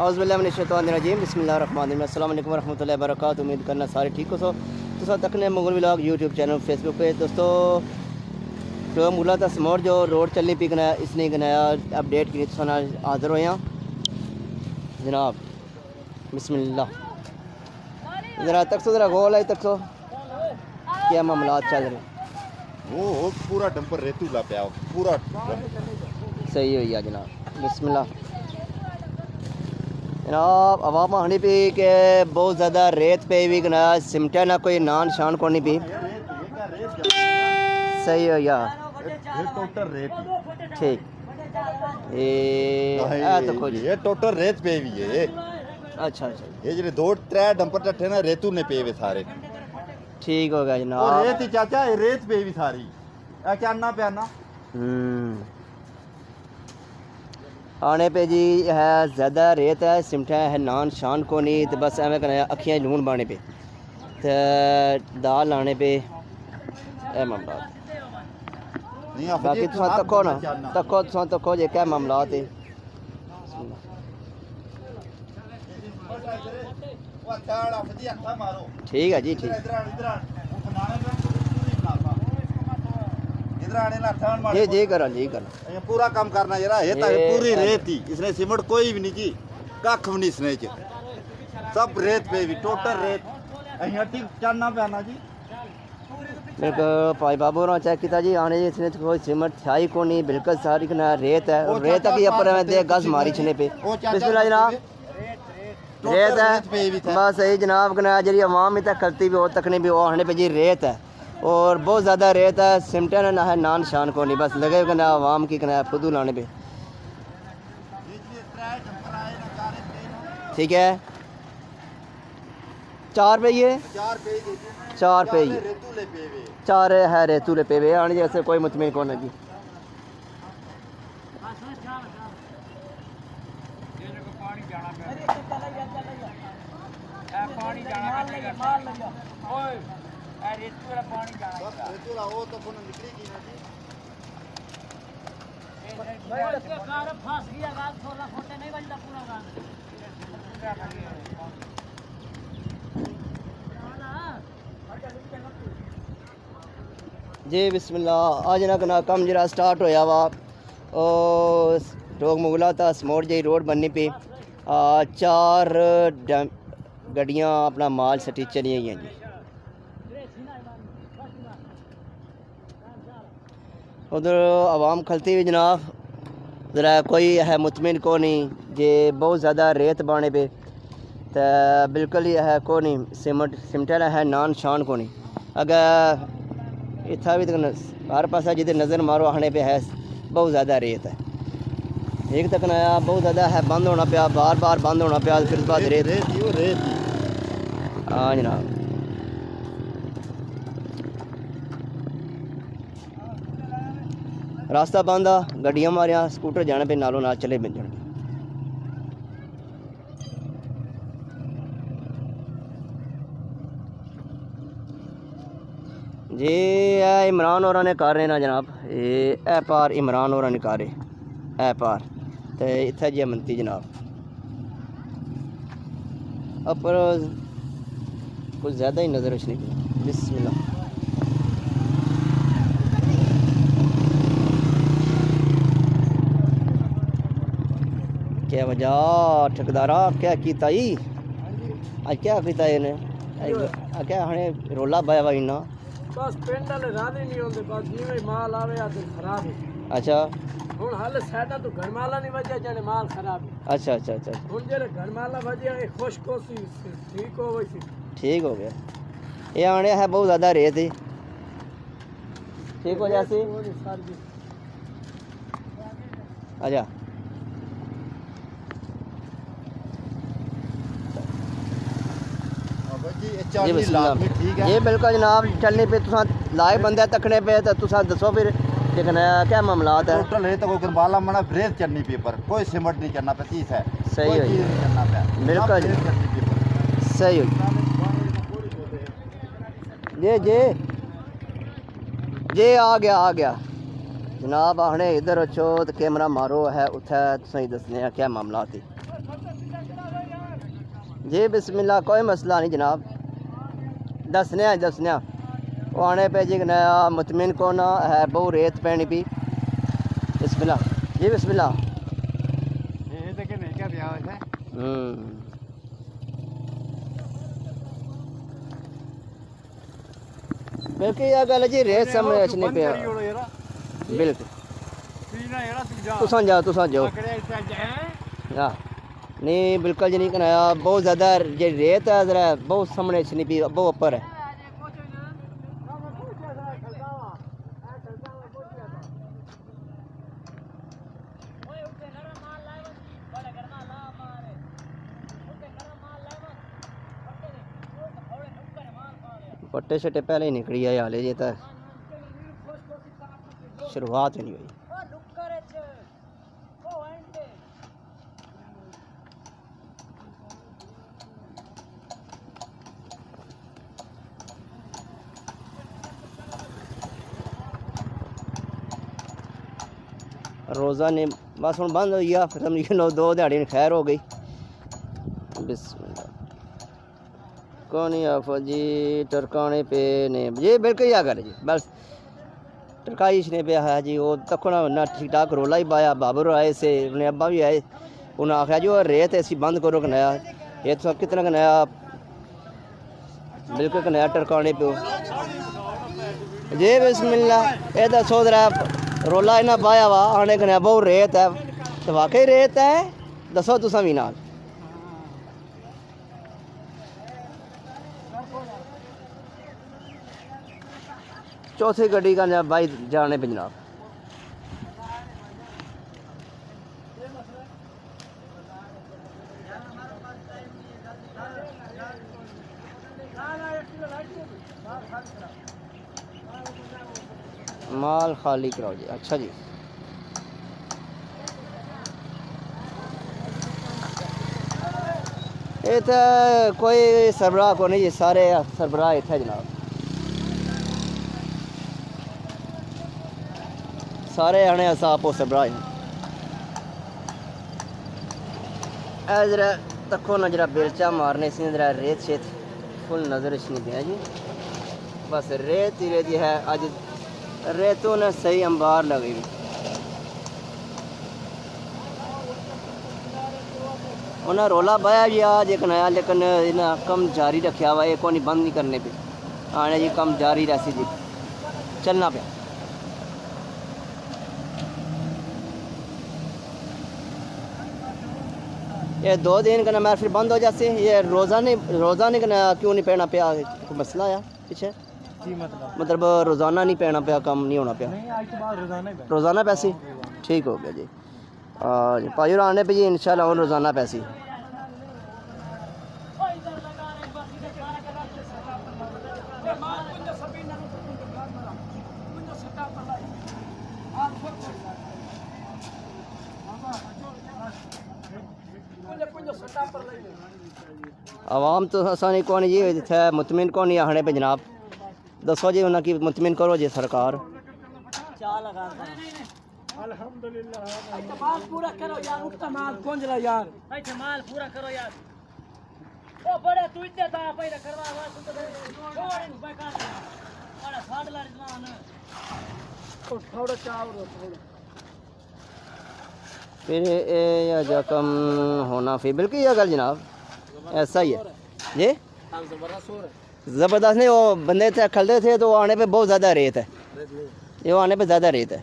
औज़ुबिल्लाहिमिनश्शैतानिर्रजीम बिस्मिल्लाहिर्रहमानिर्रहीम अस्सलाम वालेकुम रहमतुल्लाहि व बरकातुहू। उम्मीद करना सारे ठीक हो। तो तकने Mughal vlog YouTube channel Facebook पे दोस्तों तो मुला था समोर जो रोड चलनी पी गना इसने गनाया अपडेट की तो हाज़िर हो जनाब। बिस्मिल्लाह ज़रा तक सो ज़रा गोल है तक सो क्या मामला चल रहे वो पूरा डंपर रेतूला पे पूरा सही हो गया जनाब। बिस्मिल्लाह जनाब अवाम हनी पी के बहुत ज़्यादा रेत पे भी गना सिमटा ना कोई नान शान को नहीं पी सही हो गया टोटल रेत ठीक तो कुछ ये टोटल रेत पे भी है। अच्छा ये जो दो त्रै डंपर टट्ठे ना रेतू ने पे वे सारे ठीक हो गया जनाब। और रेत ही चाचा ये रेत पे भी सारी क्या आना प्याना आने पे जी है ज़्यादा रेत है सिमटा है नान शान को नहीं तो बस एवं करना अखियाँ लून बाने पे तो दाल लाने पे मामला बाकी तुम तको ना तको जे क्या मामला है। ठीक है जी ठीक जी करा पूरा काम करना जरा ये पूरी रेत ही इसने सीमेंट कोई भी नहीं की कख भी नहीं इसने सब रेत पे भी टोटल रेत ठीक चढ़ना पैना जी। मेरे को भाई बाबू ने चेक किया जी आने इसने कोई सीमेंट छाई को नहीं बिल्कुल सारी ना रेत है और रेत की ऊपर में दे गज मारी छने पे बिस्मिल्लाह जनाब रेत है बस यही जनाब कना जी अवाम में तक खलती भी और तकनी भी वो आने पे जी रेत है और बहुत ज़्यादा रेत है सिमटे ना है नान शान को नहीं बस लगे कना आवाम की कना फुदू लाने पे ठीक है। चार पे ये चार है रेतूले पे वे आने जैसे कोई मुतमिन कौन है जी। जी बिस्मिल्लाह आज ना कम जरा स्टार्ट होया वा टोक मुगला था समोर जी रोड बननी पे चार गड्डियाँ अपना माल सटी चली गई जी। उधर आवाम खलती हुई जनाब ज़रा कोई है मुतमिन को नहीं जे बहुत ज़्यादा रेत बाने पे तो बिल्कुल ही है को नहीं सिमटा है नान शान को नहीं अगर इतना भी हर पासा जिधर नज़र मारो आने पे है बहुत ज़्यादा रेत है एक तक नया बहुत ज़्यादा है बंद होना पाया बार बार बंद होना पाया फिर बाद रेत हाँ जनाब। रास्ता बंद आ गड्डियाँ मारिया स्कूटर जाने पे नालों नाल चले मिल जाने जी इमरान और ने कर रहे ना जनाब ये ए पार इमरान और ने कर रहे ए पार तो इतना जी मनती जनाब अपर कुछ ज़्यादा ही नज़र नहीं की। बिस्मिल्लाह क्या वजह ठेकेदारा क्या कीता ही आज क्या कीता इन्हें क्या हने रोला पाया वा इन्ना बस पिंड वाले राधे नहीं होंगे बस जिवें माल आवे आते खराब है। अच्छा हुन हाल साडा तो घरमाला नहीं वजया जाने माल खराब है। अच्छा अच्छा अच्छा हुन जेरे घरमाला वजया ए खुश्क होसी ठीक हो वैसी ठीक हो गया ये आने है बहुत ज़्यादा रेत है ठीक हो जासी अच्छा जी बिस्मिल्लाह जी बिल्कुल जनाब चलने पे तुसा लाइव बंदे तकने पे तो तुसा दसो फिर देखना क्या मामला है। टोटल है तो कोई गरबाला मना रेत चढ़नी पे पर कोई सिमट नहीं चढ़ना पे 30 है सही हो बिल्कुल सही हो जे आ गया जनाब आने इधर अच्छो तो कैमरा मारो है उत्थे तुसें दसने क्या मामला थी। जी बिस्मिल्लाह, कोई मसला नहीं जनाब, दसने वो आने पे जी नया मुतमिन को ना है बहु रेत पैनी पी। बिस्मिल्लाह जी बिस्मिल्लाह। बिल्कुल यह गल जी रेत समझ नहीं पे बिल्कुल तुसा जाओ हाँ नहीं बिल्कुल जी नहीं कनाया बहुत ज़्यादा जी रेत है ज़रा बहुत सामने नहीं पी बहुत ऊपर है। पट्टे शट्टे पहले ही निकली है हाले जी, तो शुरुआत ही नहीं हुई। रोज़ा ने बस हम बंद हो गया, फिर हम 2 दिहाड़ी खैर हो गई। बिस्मिल्लाह कौन आफत जी टरकाने पे ने जी बिल्कुल क्या करे जी बस टरकाइश ने पे है जी। वो तक ना ठीक ठाक रोला ही पाया, बाबर आए से उन्हें अब्बा भी आए, उन्हें आख्या जो रेत ऐसी बंद करो कनाया ये तो कितना कनाया बिल्कुल कनाया टरकाने पे जी। बिस्मिल्लाह ये दसो जरा रोला इन्हें पाया वा आने कनाया बहुत रेत है, तो वाकई रेत है दसो तुसा भी नाल। चौथी गड्डी का जनाब भाई जाने पे जनाब। माल खाली कराओ जी। अच्छा जी ये तो कोई सरबराह को नहीं जी, सारे सरबराह इतना जनाब, सारे आने आपो सरबराह जरा तको ना जरा बेलचा मारने से जरा रेत शेत फुल नज़र नहीं दिया जी। बस रेत ही रेत है अज, रेतों ने सही अंबार लगी। उन्हें रोला पाया जी आज एक नया, लेकिन इन्हें कम जारी रखा हुआ, ये को नहीं बंद नहीं करने पे आने जी, कम जारी रहसी जी चलना पे। ये 2 दिन का ना फिर बंद हो जाते, ये रोज़ा नहीं करना क्यों नहीं पैना पाया, कोई मसला आया पीछे जी? मतलब रोज़ाना नहीं पैना पाया, कम नहीं होना पाया, रोज़ाना पैसे ठीक हो गया जी। भाई आने पे जी इंशाल्लाह रोज़ाना पैसे। आवाम तो आसानी कौन जी इतने मुतमिन कौन नहीं आने पे जनाब, दसो जी उन्हें की मुतमिन करो जी सरकार। माल पूरा करो यार, उठता माल कौन जला यार, ऐसे माल पूरा करो यार। ओ बड़े तू इतने दा पैदा करवा वा तू तो छोड़ इन बेकार बड़ा फाड़ ला जवान ओ थोड़ा चावल थोड़ा फिर ये जो कम होना फिर बिल्कुल यह गल जनाब ऐसा ही है जी। ज़बरदस्त नहीं, वो बंदे थे खलते थे तो आने पे बहुत ज़्यादा रेत है, ये आने पे ज़्यादा रेत है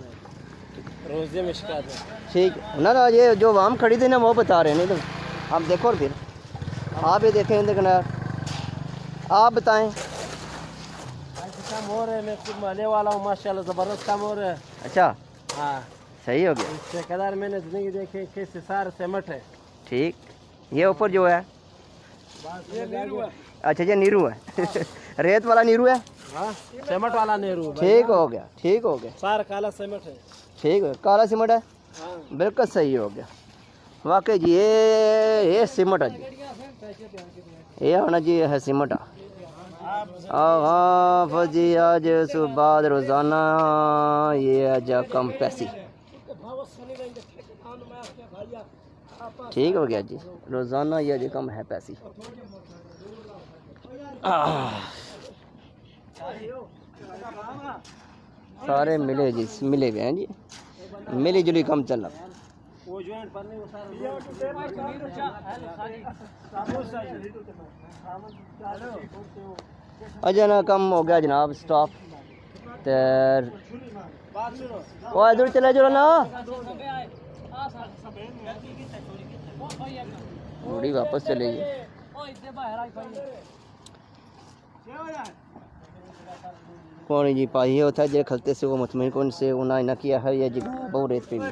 रोज़े में शिकायत है ठीक ना ना। ये जो वाम खड़ी थी ना वो बता रहे हैं, नहीं तो आप देखो फिर आप ही देखें देखना, आप बताएं। काम हो रहे, मैं खुद महले वाला हूँ माशाल्लाह, ज़बरदस्त काम हो रहा है। अच्छा हाँ सही हो गया, ठेकेदार मैंने जिंदगी देखे कैसे सारे सेमट है ठीक। ये ऊपर जो है ये नीरू है। अच्छा ये नीरू है रेत वाला नीरू है, हाँ सेमट वाला नीरू ठीक हो गया, ठीक हो गया, सारा काला सेमट है। ठीक है काला सीमेंट है, हाँ बिल्कुल सही हो गया वाकई जी। ये सीमेंट है जी, ये आना जी है सीमेंट। हाँ जी आज सुबह रोज़ाना ये अजा कम पैसी ठीक हो गया जी। रोज़ाना ये जी कम है पैसे। सारे मिले जी, मिले हुए हैं जी, मिली जुली कम चल रहा। अजय ना कम हो गया जनाब स्टॉप। वो इधर चले जाओ ना, बड़ी वापस चले गई। कौन जी पाई होता है जो खलते से वो मुतमिन कौन से उन्हें ना किया है ये जी बहुत रेत पे भी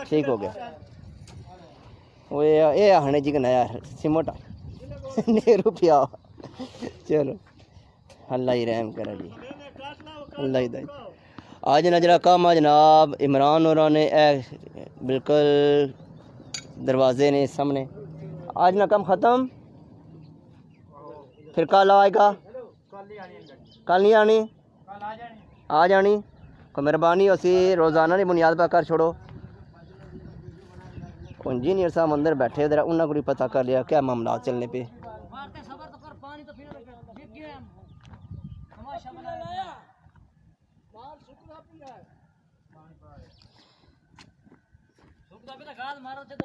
ठीक हो गया। वो ये आने जी का नया सिमट नेहरू पिया। चलो अल्लाह ही रहम करे जी, अल्लाह ही दे। आज ना जरा काम आ जनाब इमरान और ने बिल्कुल दरवाजे ने सामने आज ना कम ख़त्म, फिर कल आएगा, कल नहीं आनी, आ जानी। को मेहरबानी उसी रोज़ाना की बुनियाद पर कर छोड़ो। इंजीनियर साहब अंदर बैठे जरा उन्होंने को पता कर लिया क्या मामला चलने पे।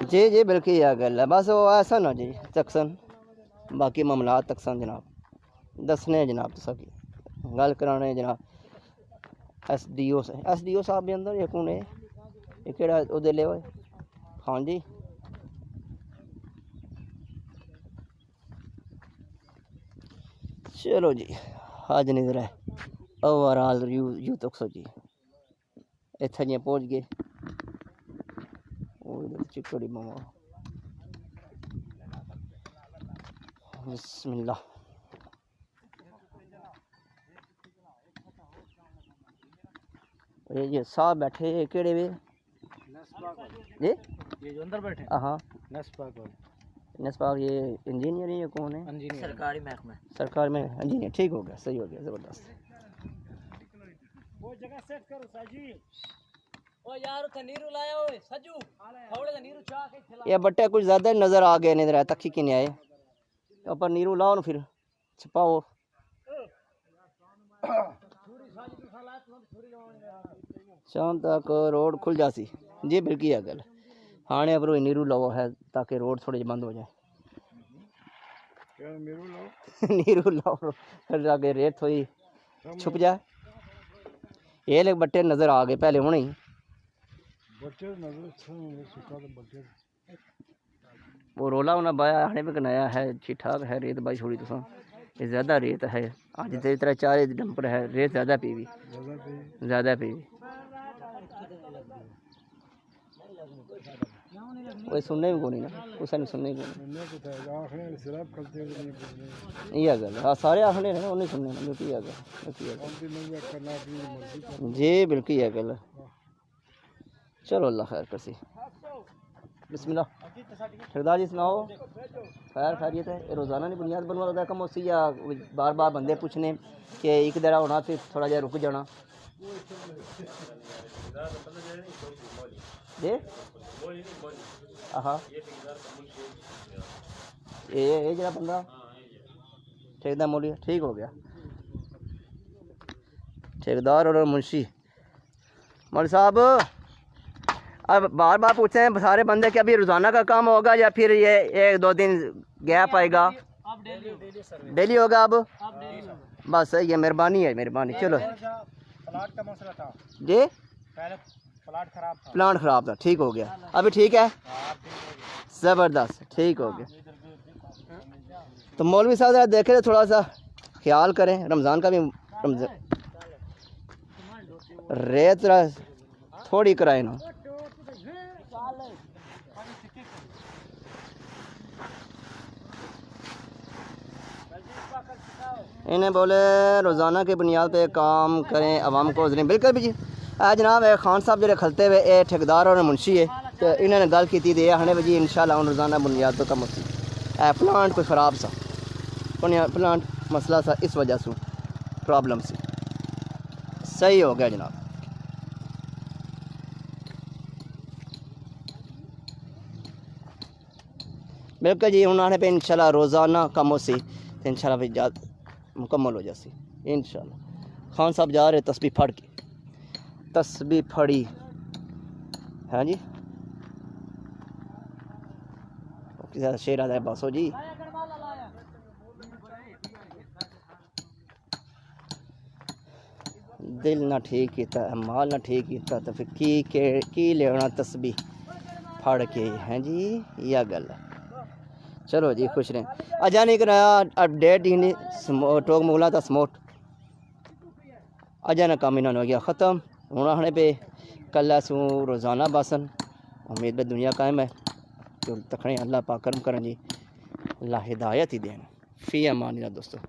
जी जी बिल्कुल यह गल है, बस वो ऐसा ना जी तकसन बाकी मामला तकसन जनाब दसने जनाब तुसा की गल कराने जनाब। SDO साहब भी अंदर ये कौन है, ये केड़ा उधर ले हुए। हाँ जी चलो जी आज नहीं जरा ओवरऑल यू तक सो जी इतना जी पहुँच गए। चिकड़ी मामा बिस्मिल्लाह। ये साहब बैठे केड़े वे जी, ये जो अंदर बैठे हाँ नसपाक ये इंजीनियर है, ये कौन है? सरकारी महकमा, सरकार में इंजीनियर। ठीक हो गया, सही हो गया, ज़बरदस्त। वो जगह सेट करो साजी। ओ यार उथे नीरू लाया ओए सजू थोड़े से नीरू चाह के खिला। ये बट्टे कुछ ज़्यादा नज़र आ गए नहीं तक ही नहीं आए ऊपर नीरू लाओ ना फिर छपाओ। शाम तक रोड खुल जासी जी बिल्कुल है गल। हाँ पर नीरू लाओ है ताकि रोड थोड़े बंद हो जाए। नीरू लाओ फिर आगे रेत थोड़ी छुप जाए। ये लोग बट्टे नज़र आ गए पहले होने ही वो रोला उन्हें बाया आने पे नया है ठीक ठाक है रेत बाई छोड़ी तुसा ये ज़्यादा रेत है आज तेरी तरह 4 डंपर है रेत ज़्यादा पीवी वो सुनने भी कोनी ना उसे नहीं सुनने को ये गल हाँ सारे आखने ने उन्हें सुनने ना बिल्कुल है गल जी बिल्कुल है गल। चलो अल्लाह खैर करसी। बिस्मिल्लाह ठेकेदार जी सुनाओ खैर खैरियत है। रोज़ाना नहीं बुनियाद बनवा कम उसी या बार बार बंदे पूछने कि एक दरा होना फिर थोड़ा जहा रुक जाना जी। हाँ ये जरा बंदा ठेकेदार मोली ठीक हो गया। ठेकेदार और मुंशी मौलवी साहब अब बार बार पूछते हैं सारे बंदे कि अभी रोज़ाना का काम होगा या फिर ये 1-2 दिन गैप आएगा? डेली होगा अब बस ये मेहरबानी है मेहरबानी। चलो प्लाट का मसला था जी पहले प्लांट ख़राब था ठीक हो गया अभी ठीक है ज़बरदस्त ठीक हो गया। तो मौलवी साहब ज़रा देखें थोड़ा सा ख्याल करें रमज़ान का भी रेत थोड़ी कराए ना। इन्हें बोले रोज़ाना की बुनियाद पे काम करें आवाम को उजरें बिल्कुल भी जी। जनाब खान साहब जो खलते हुए ये ठेकेदार और मुंशी है तो इन्होंने गल की थी आने जी इंशाल्लाह रोज़ाना बुनियाद तो कम होती प्लांट कोई ख़राब सा प्लांट मसला सा इस वजह से प्रॉब्लम सी सही हो गया जनाब। बिल्कुल जी उन्होंने पे इंशाल्लाह रोज़ाना कम हो सी तो इंशाल्लाह भी जा मुकम्मल हो जासी इंशाल्लाह। खान साहब जा रहे तस्बीह फड़ के, तस्बीह फड़ी हाँ जी शेर आता है बसो जी। दिल ना ठीक किया माल ना ठीक किया तो फिर की लेना तस्बीह फड़ के हैं जी यह गल है। चलो जी खुश रहें। अजा नहीं कराया अपडेट ही नहीं टोक मुगला था स्मोट अजा ना काम इन्होंने हो गया ख़त्म। हूँ आने पे कल असू रोज़ाना बसन उम्मीद पे दुनिया कायम है तो तखने अल्लाह पाक करम करन जी अल्लाह हिदायत ही देन। फ़ी अमान अल्लाह दोस्तों।